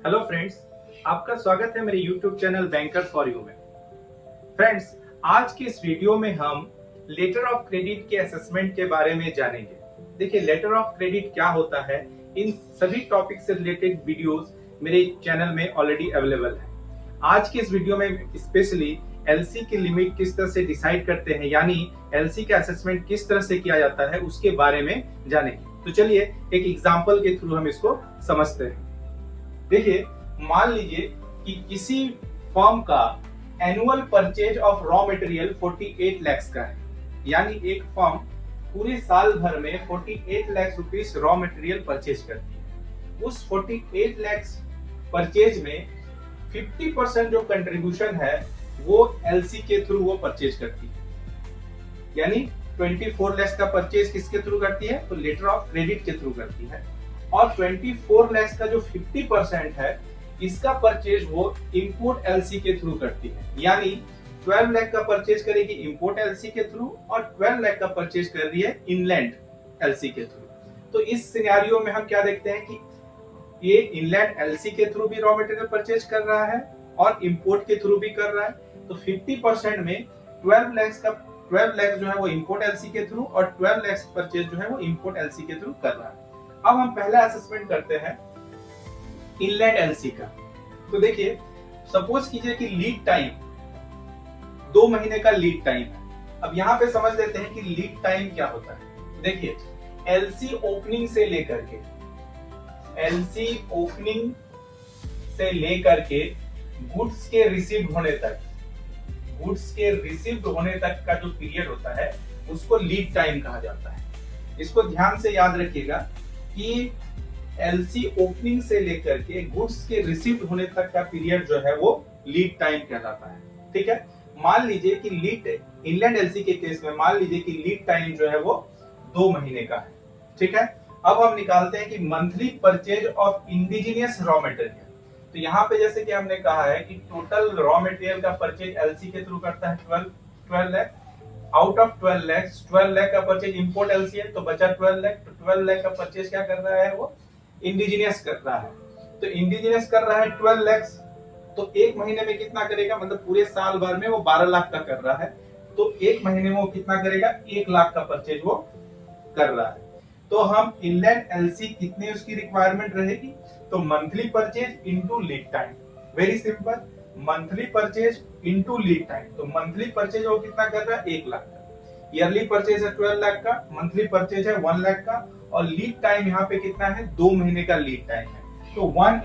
Hello friends, आपका स्वागत है मेरे YouTube channel bankers for you में। फ्रेंड्स, आज की इस वीडियो में हम लेटर ऑफ क्रेडिट के असेसमेंट के बारे में जानेंगे। देखिए, लेटर ऑफ क्रेडिट क्या होता है, इन सभी टॉपिक से रिलेटेड वीडियोस मेरे चैनल में ऑलरेडी अवेलेबल है। आज की इस वीडियो में स्पेशली एलसी की लिमिट किस तरह से डिसाइड करते हैं, यानी एलसी का असेसमेंट किस तरह से किया जाता है, उसके बारे में जानेंगे। तो चलिए एक एग्जाम्पल के थ्रू हम इसको समझते हैं। देखिए, मान लीजिए कि किसी फर्म का annual purchase of raw material 48 lakh का है, यानी एक फर्म पूरे साल भर में 48 lakh rupees raw material purchase करती है। उस 48 लाख परचेज में 50% जो कंट्रीब्यूशन है वो एलसी के थ्रू वो परचेज करती है, यानी 24 लाख का परचेज किसके थ्रू करती है, तो लेटर ऑफ क्रेडिट के थ्रू करती है। और 24 लाख का जो 50% है, इसका परचेज वो इंपोर्ट एलसी के थ्रू करती है, यानी 12 लाख का परचेज करेगी इंपोर्ट एलसी के थ्रू और 12 लाख का परचेज कर रही है इनलैंड एलसी के थ्रू। तो इस सिनेरियो में हम क्या देखते हैं कि ये इनलैंड एलसी के थ्रू भी रॉ मटेरियल परचेज कर रहा है और इंपोर्ट के थ्रू भी कर रहा है। तो 50% में 12 लाख जो है वो इंपोर्ट एलसी के थ्रू और 12 लाख परचेज जो है वो इंपोर्ट एलसी के थ्रू कर रहा है। अब हम पहला असेसमेंट करते हैं इनलैंड एलसी का। तो देखिए, सपोज कीजिए कि लीड टाइम 2 महीने का लीड टाइम है। अब यहाँ पे समझ लेते हैं कि लीड टाइम क्या होता है। देखिए, एलसी ओपनिंग से लेकर के गुड्स के रिसीव्ड होने तक का जो पीरियड होता है उसको लीड टाइम कहा जाता है। इसको ध्यान से याद रखिएगा कि एलसी ओपनिंग से लेकर के गुड्स के रिसीव्ड होने तक का पीरियड जो है वो लीड टाइम कहलाता है। ठीक है, मान लीजिए कि इनलैंड एलसी के केस में मान लीजिए कि लीड टाइम जो है वो 2 महीने का है। ठीक है, अब हम निकालते हैं कि monthly purchase of indigenous raw material. तो यहाँ पे जैसे कि हमने कहा है कि टोटल रॉ मटेरियल का परचेज एलसी के थ्रू करता है 12 लाख। आउट ऑफ 12 लाख का परचेज इंपोर्ट एलसी है, तो बचा 12 लाख। तो 12 लाख का परचेज क्या कर रहा है, वो इंडिजिनियस कर रहा है। तो इंडिजिनियस कर रहा है 12 लाख, तो एक महीने में कितना करेगा, मतलब पूरे साल भर में वो 12 लाख का कर रहा है, तो एक महीने में वो कितना करेगा, 1 लाख का परचेज वो कर रहा है। तो हम इनलैंड एलसी कितने उसकी रिक्वायरमेंट रहेगी, तो monthly purchase into lead time. Very simple, monthly purchase into lead time. तो मंथली परचेज वो कितना कर रहा है, 1 लाख का। ईयरली परचेज है 12 लाख का, मंथली परचेज है 1 लाख का, और लीड टाइम यहाँ पे कितना है, 2 महीने का लीड टाइम है। तो 1